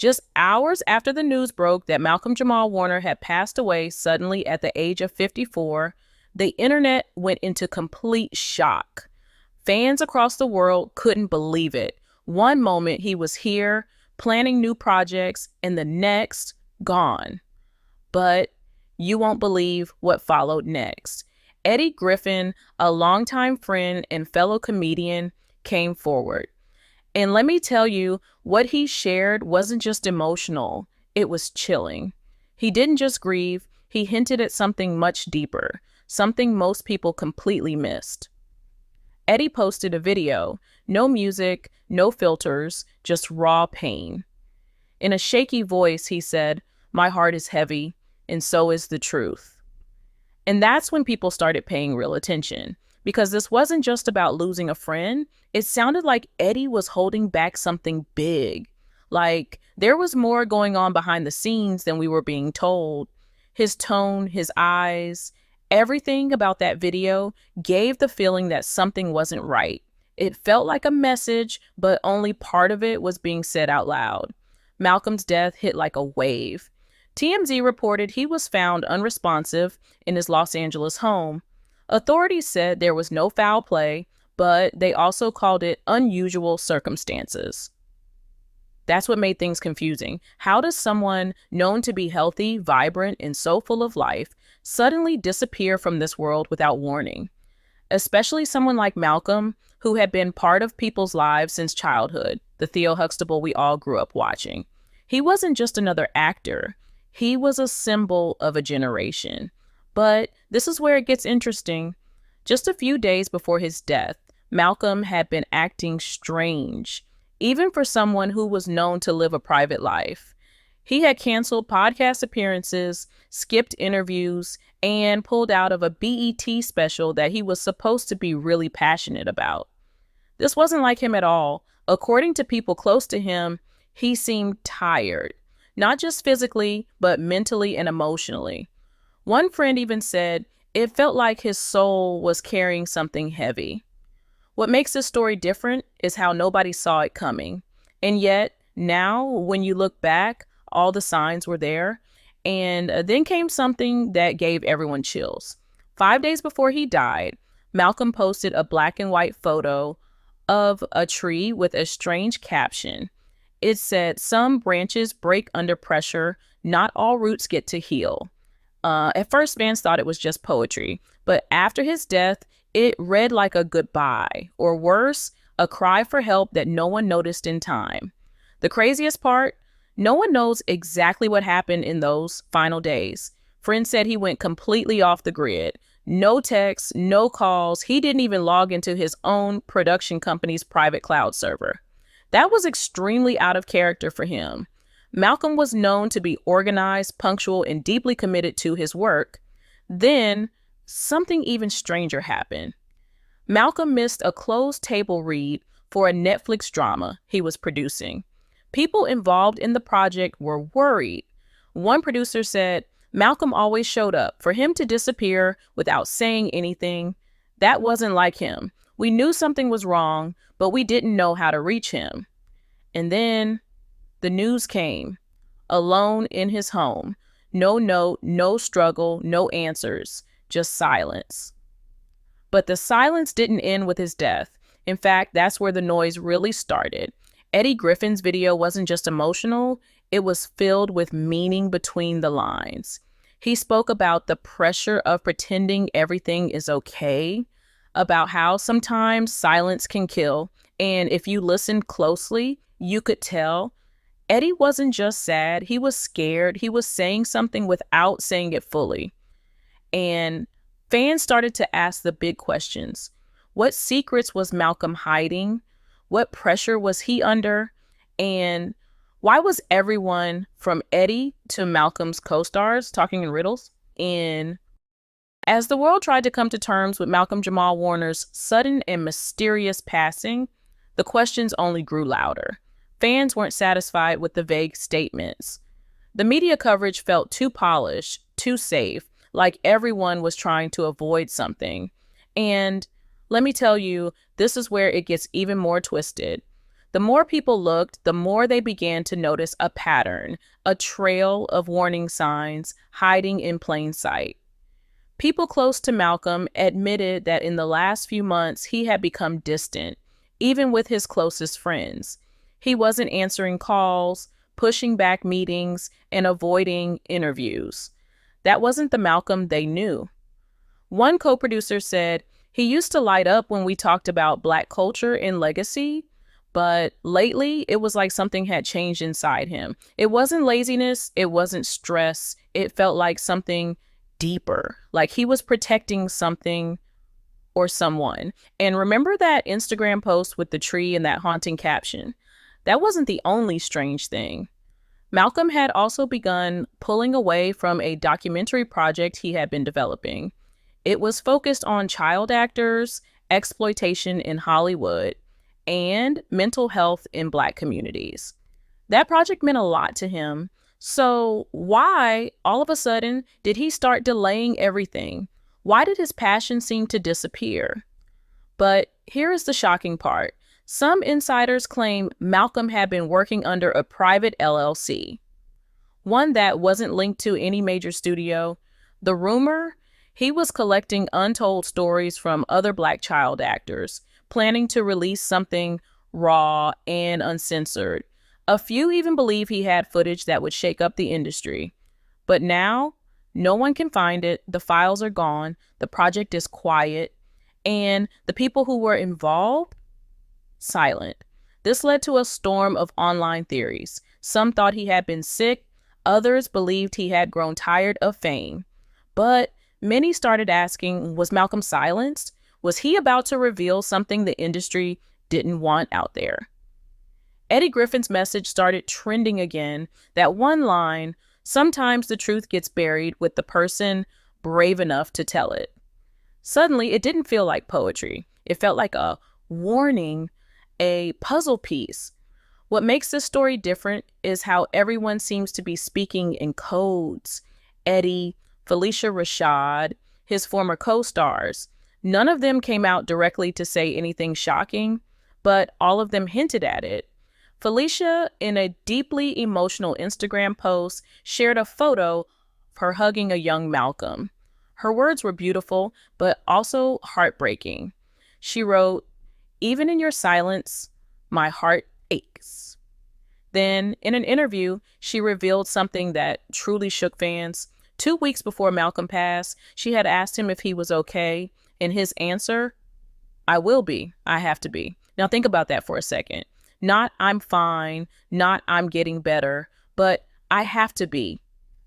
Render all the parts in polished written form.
Just hours after the news broke that Malcolm-Jamal Warner had passed away suddenly at the age of 54, the internet went into complete shock. Fans across the world couldn't believe it. One moment he was here, planning new projects, and the next, gone. But you won't believe what followed next. Eddie Griffin, a longtime friend and fellow comedian, came forward. And let me tell you, what he shared wasn't just emotional, it was chilling. He didn't just grieve, he hinted at something much deeper, something most people completely missed. Eddie posted a video, no music, no filters, just raw pain. In a shaky voice, he said, "My heart is heavy, and so is the truth." And that's when people started paying real attention, because this wasn't just about losing a friend. It sounded like Eddie was holding back something big. Like there was more going on behind the scenes than we were being told. His tone, his eyes, everything about that video gave the feeling that something wasn't right. It felt like a message, but only part of it was being said out loud. Malcolm's death hit like a wave. TMZ reported he was found unresponsive in his Los Angeles home. Authorities said there was no foul play, but they also called it unusual circumstances. That's what made things confusing. How does someone known to be healthy, vibrant, and so full of life suddenly disappear from this world without warning? Especially someone like Malcolm, who had been part of people's lives since childhood, the Theo Huxtable we all grew up watching. He wasn't just another actor. He was a symbol of a generation. But this is where it gets interesting. Just a few days before his death, Malcolm had been acting strange, even for someone who was known to live a private life. He had canceled podcast appearances, skipped interviews, and pulled out of a BET special that he was supposed to be really passionate about. This wasn't like him at all. According to people close to him, he seemed tired, not just physically, but mentally and emotionally. One friend even said it felt like his soul was carrying something heavy. What makes this story different is how nobody saw it coming. And yet, now, when you look back, all the signs were there. And then came something that gave everyone chills. 5 days before he died, Malcolm posted a black and white photo of a tree with a strange caption. It said, "Some branches break under pressure, not all roots get to heal." At first, fans thought it was just poetry, but after his death, it read like a goodbye, or worse, a cry for help that no one noticed in time. The craziest part, no one knows exactly what happened in those final days. Friends said he went completely off the grid. No texts, no calls. He didn't even log into his own production company's private cloud server. That was extremely out of character for him. Malcolm was known to be organized, punctual, and deeply committed to his work. Then, something even stranger happened. Malcolm missed a closed table read for a Netflix drama he was producing. People involved in the project were worried. One producer said, "Malcolm always showed up. For him to disappear without saying anything, that wasn't like him. We knew something was wrong, but we didn't know how to reach him." And then the news came. Alone in his home. No note, no struggle, no answers, just silence. But the silence didn't end with his death. In fact, that's where the noise really started. Eddie Griffin's video wasn't just emotional, it was filled with meaning between the lines. He spoke about the pressure of pretending everything is okay, about how sometimes silence can kill, and if you listened closely, you could tell Eddie wasn't just sad, he was scared, he was saying something without saying it fully. And fans started to ask the big questions. What secrets was Malcolm hiding? What pressure was he under? And why was everyone from Eddie to Malcolm's co-stars talking in riddles? And as the world tried to come to terms with Malcolm-Jamal Warner's sudden and mysterious passing, the questions only grew louder. Fans weren't satisfied with the vague statements. The media coverage felt too polished, too safe, like everyone was trying to avoid something. And let me tell you, this is where it gets even more twisted. The more people looked, the more they began to notice a pattern, a trail of warning signs hiding in plain sight. People close to Malcolm admitted that in the last few months he had become distant, even with his closest friends. He wasn't answering calls, pushing back meetings, and avoiding interviews. That wasn't the Malcolm they knew. One co-producer said, "He used to light up when we talked about Black culture and legacy, but lately it was like something had changed inside him. It wasn't laziness, it wasn't stress, it felt like something deeper, like he was protecting something or someone." And remember that Instagram post with the tree and that haunting caption? That wasn't the only strange thing. Malcolm had also begun pulling away from a documentary project he had been developing. It was focused on child actors, exploitation in Hollywood, and mental health in Black communities. That project meant a lot to him. So why, all of a sudden, did he start delaying everything? Why did his passion seem to disappear? But here is the shocking part. Some insiders claim Malcolm had been working under a private LLC, one that wasn't linked to any major studio. The rumor? He was collecting untold stories from other Black child actors, planning to release something raw and uncensored. A few even believe he had footage that would shake up the industry. But now, no one can find it, the files are gone, the project is quiet, and the people who were involved? Silent. This led to a storm of online theories. Some thought he had been sick, others believed he had grown tired of fame. But many started asking, was Malcolm silenced? Was he about to reveal something the industry didn't want out there? Eddie Griffin's message started trending again, that one line, "Sometimes the truth gets buried with the person brave enough to tell it." Suddenly, it didn't feel like poetry. It felt like a warning, a puzzle piece. What makes this story different is how everyone seems to be speaking in codes. Eddie, Felicia Rashad, his former co-stars. None of them came out directly to say anything shocking, but all of them hinted at it. Felicia, in a deeply emotional Instagram post, shared a photo of her hugging a young Malcolm. Her words were beautiful, but also heartbreaking. She wrote, "Even in your silence, my heart aches." Then, in an interview, she revealed something that truly shook fans. 2 weeks before Malcolm passed, she had asked him if he was okay, and his answer, "I will be. I have to be." Now think about that for a second. Not "I'm fine," not "I'm getting better," but "I have to be."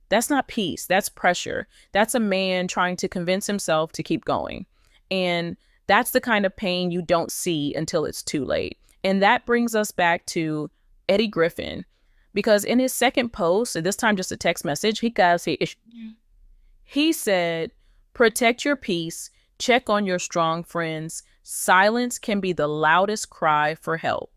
That's not peace. That's pressure. That's a man trying to convince himself to keep going. And that's the kind of pain you don't see until it's too late. And that brings us back to Eddie Griffin, because in his second post, and this time just a text message, he said, "Protect your peace, check on your strong friends. Silence can be the loudest cry for help."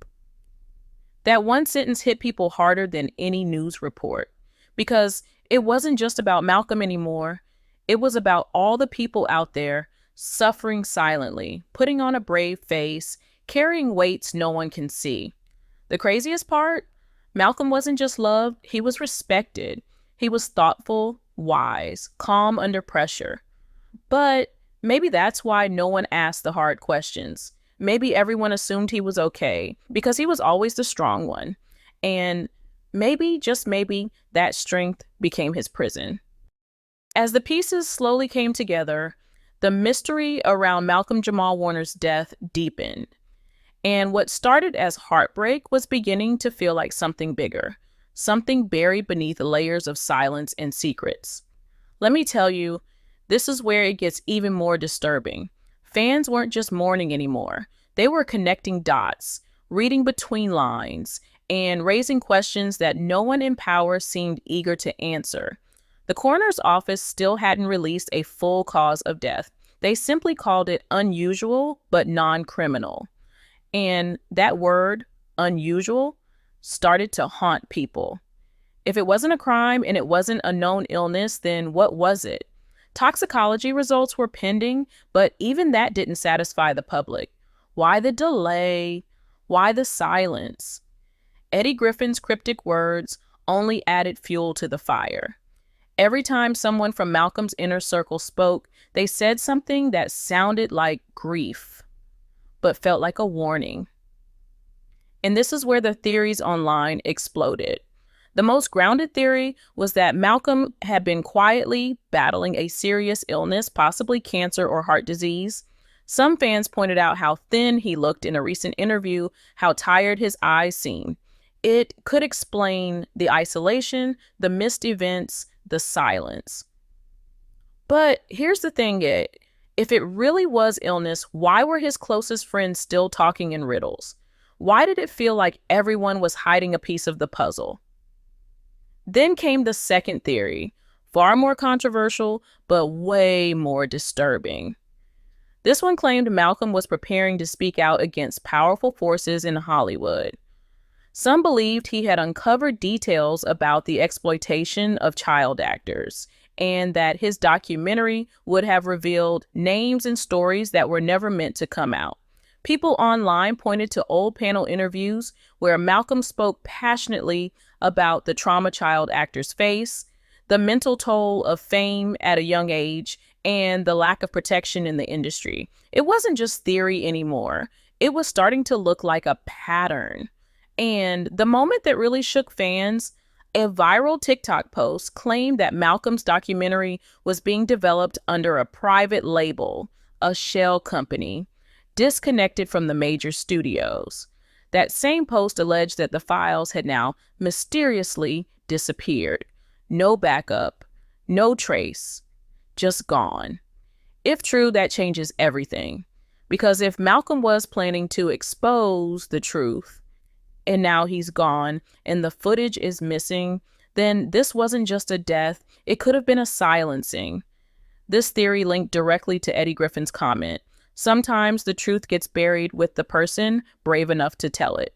That one sentence hit people harder than any news report, because it wasn't just about Malcolm anymore. It was about all the people out there suffering silently, putting on a brave face, carrying weights no one can see. The craziest part? Malcolm wasn't just loved, he was respected. He was thoughtful, wise, calm under pressure. But maybe that's why no one asked the hard questions. Maybe everyone assumed he was okay because he was always the strong one. And maybe, just maybe, that strength became his prison. As the pieces slowly came together, the mystery around Malcolm-Jamal Warner's death deepened. And what started as heartbreak was beginning to feel like something bigger, something buried beneath layers of silence and secrets. Let me tell you, this is where it gets even more disturbing. Fans weren't just mourning anymore. They were connecting dots, reading between lines, and raising questions that no one in power seemed eager to answer. The coroner's office still hadn't released a full cause of death. They simply called it unusual but non-criminal. And that word, unusual, started to haunt people. If it wasn't a crime and it wasn't a known illness, then what was it? Toxicology results were pending, but even that didn't satisfy the public. Why the delay? Why the silence? Eddie Griffin's cryptic words only added fuel to the fire. Every time someone from Malcolm's inner circle spoke, they said something that sounded like grief, but felt like a warning. And this is where the theories online exploded. The most grounded theory was that Malcolm had been quietly battling a serious illness, possibly cancer or heart disease. Some fans pointed out how thin he looked in a recent interview, how tired his eyes seemed. It could explain the isolation, the missed events, the silence. But here's the thing, if it really was illness, why were his closest friends still talking in riddles? Why did it feel like everyone was hiding a piece of the puzzle? Then came the second theory, far more controversial, but way more disturbing. This one claimed Malcolm was preparing to speak out against powerful forces in Hollywood. Some believed he had uncovered details about the exploitation of child actors, and that his documentary would have revealed names and stories that were never meant to come out. People online pointed to old panel interviews where Malcolm spoke passionately about the trauma child actors face, the mental toll of fame at a young age, and the lack of protection in the industry. It wasn't just theory anymore. It was starting to look like a pattern. And the moment that really shook fans, a viral TikTok post claimed that Malcolm's documentary was being developed under a private label, a shell company, disconnected from the major studios. That same post alleged that the files had now mysteriously disappeared. No backup, no trace, just gone. If true, that changes everything. Because if Malcolm was planning to expose the truth, and now he's gone, and the footage is missing, then this wasn't just a death, it could have been a silencing. This theory linked directly to Eddie Griffin's comment. Sometimes the truth gets buried with the person brave enough to tell it.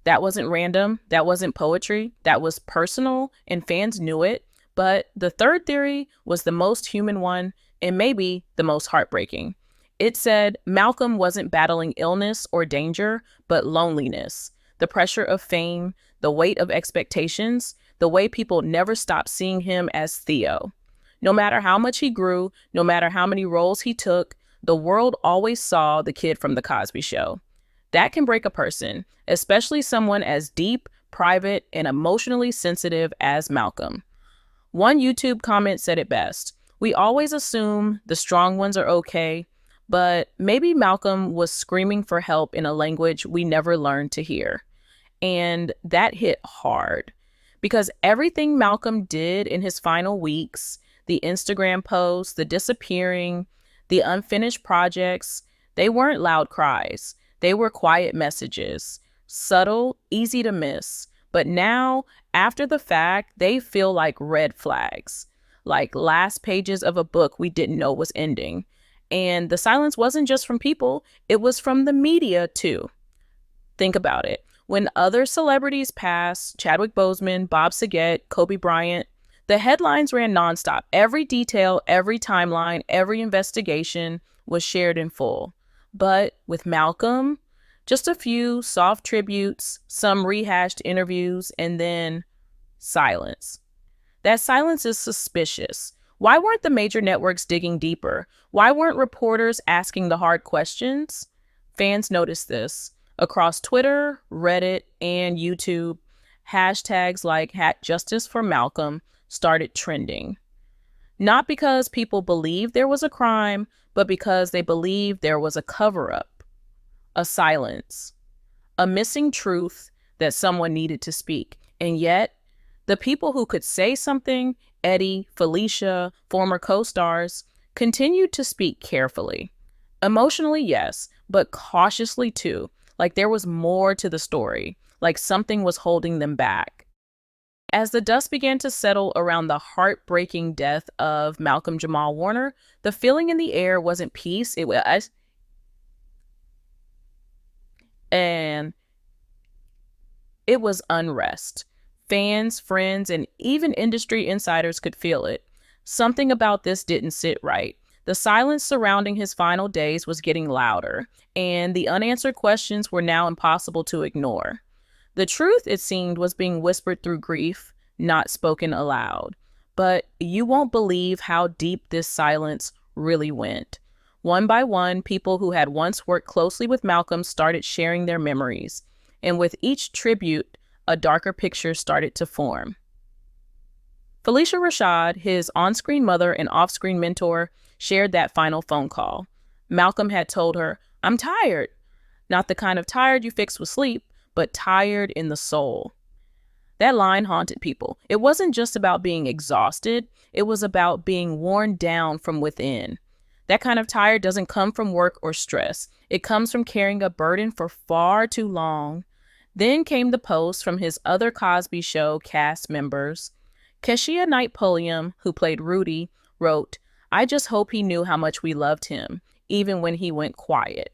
That wasn't random. That wasn't poetry. That was personal, and fans knew it. But the third theory was the most human one, and maybe the most heartbreaking. It said Malcolm wasn't battling illness or danger, but loneliness, the pressure of fame, the weight of expectations, the way people never stopped seeing him as Theo. No matter how much he grew, no matter how many roles he took, the world always saw the kid from The Cosby Show. That can break a person, especially someone as deep, private, and emotionally sensitive as Malcolm. One YouTube comment said it best. We always assume the strong ones are okay, but maybe Malcolm was screaming for help in a language we never learned to hear. And that hit hard, because everything Malcolm did in his final weeks, the Instagram posts, the disappearing, the unfinished projects, they weren't loud cries. They were quiet messages, subtle, easy to miss. But now, after the fact, they feel like red flags, like last pages of a book we didn't know was ending. And the silence wasn't just from people, it was from the media too. Think about it. When other celebrities passed, Chadwick Boseman, Bob Saget, Kobe Bryant, the headlines ran nonstop. Every detail, every timeline, every investigation was shared in full. But with Malcolm, just a few soft tributes, some rehashed interviews, and then silence. That silence is suspicious. Why weren't the major networks digging deeper? Why weren't reporters asking the hard questions? Fans noticed this. Across Twitter, Reddit, and YouTube, hashtags like #JusticeForMalcolm started trending. Not because people believed there was a crime, but because they believed there was a cover-up, a silence, a missing truth that someone needed to speak. And yet, the people who could say something, Eddie, Felicia, former co-stars, continued to speak carefully. Emotionally, yes, but cautiously too. Like there was more to the story, like something was holding them back. As the dust began to settle around the heartbreaking death of Malcolm-Jamal Warner, the feeling in the air wasn't peace, it was unrest. Fans, friends, and even industry insiders could feel it. Something about this didn't sit right. The silence surrounding his final days was getting louder, and the unanswered questions were now impossible to ignore. The truth, it seemed, was being whispered through grief, not spoken aloud. But you won't believe how deep this silence really went. One by one, people who had once worked closely with Malcolm started sharing their memories, and with each tribute, a darker picture started to form. Felicia Rashad, his on-screen mother and off-screen mentor, shared that final phone call. Malcolm had told her, "I'm tired." Not the kind of tired you fix with sleep, but tired in the soul. That line haunted people. It wasn't just about being exhausted. It was about being worn down from within. That kind of tired doesn't come from work or stress. It comes from carrying a burden for far too long. Then came the post from his other Cosby Show cast members. Keshia Knight Pulliam, who played Rudy, wrote, "I just hope he knew how much we loved him, even when he went quiet."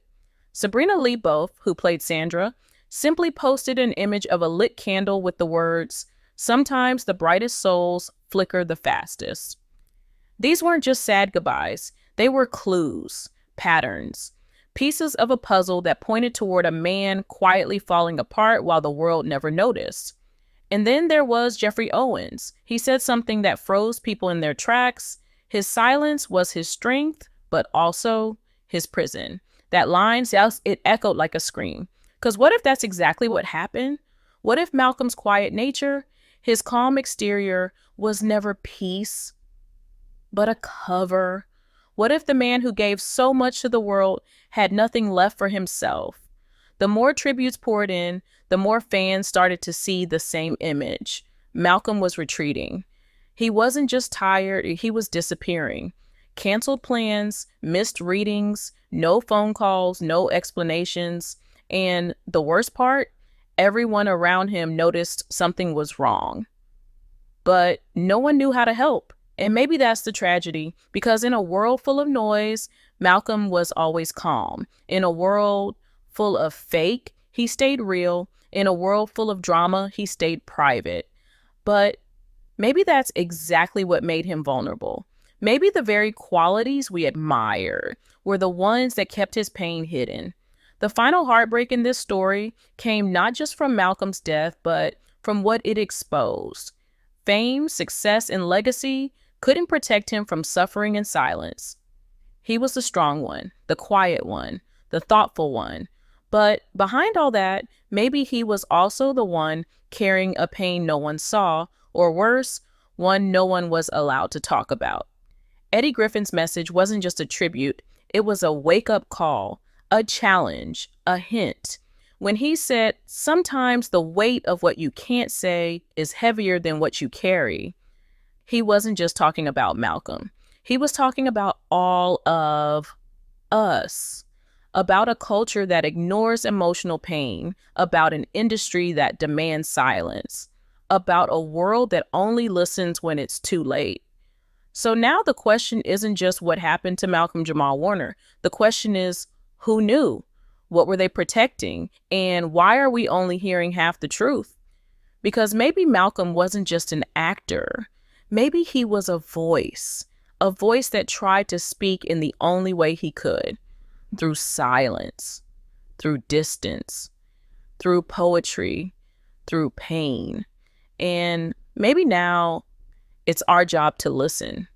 Sabrina Lee Both, who played Sandra, simply posted an image of a lit candle with the words, "Sometimes the brightest souls flicker the fastest." These weren't just sad goodbyes. They were clues, patterns, pieces of a puzzle that pointed toward a man quietly falling apart while the world never noticed. And then there was Jeffrey Owens. He said something that froze people in their tracks. His silence was his strength, but also his prison. That line, it echoed like a scream. Because what if that's exactly what happened? What if Malcolm's quiet nature, his calm exterior, was never peace, but a cover? What if the man who gave so much to the world had nothing left for himself? The more tributes poured in, the more fans started to see the same image. Malcolm was retreating. He wasn't just tired, he was disappearing. Canceled plans, missed readings, no phone calls, no explanations. And the worst part, everyone around him noticed something was wrong. But no one knew how to help. And maybe that's the tragedy, because in a world full of noise, Malcolm was always calm. In a world full of fake, he stayed real. In a world full of drama, he stayed private. But maybe that's exactly what made him vulnerable. Maybe the very qualities we admire were the ones that kept his pain hidden. The final heartbreak in this story came not just from Malcolm's death, but from what it exposed. Fame, success, and legacy couldn't protect him from suffering in silence. He was the strong one, the quiet one, the thoughtful one. But behind all that, maybe he was also the one carrying a pain no one saw, or worse, one no one was allowed to talk about. Eddie Griffin's message wasn't just a tribute, it was a wake-up call, a challenge, a hint. When he said, "Sometimes the weight of what you can't say is heavier than what you carry," he wasn't just talking about Malcolm. He was talking about all of us, about a culture that ignores emotional pain, about an industry that demands silence, about a world that only listens when it's too late. So now the question isn't just what happened to Malcolm-Jamal Warner. The question is, who knew? What were they protecting? And why are we only hearing half the truth? Because maybe Malcolm wasn't just an actor. Maybe he was a voice that tried to speak in the only way he could, through silence, through distance, through poetry, through pain. And maybe now it's our job to listen.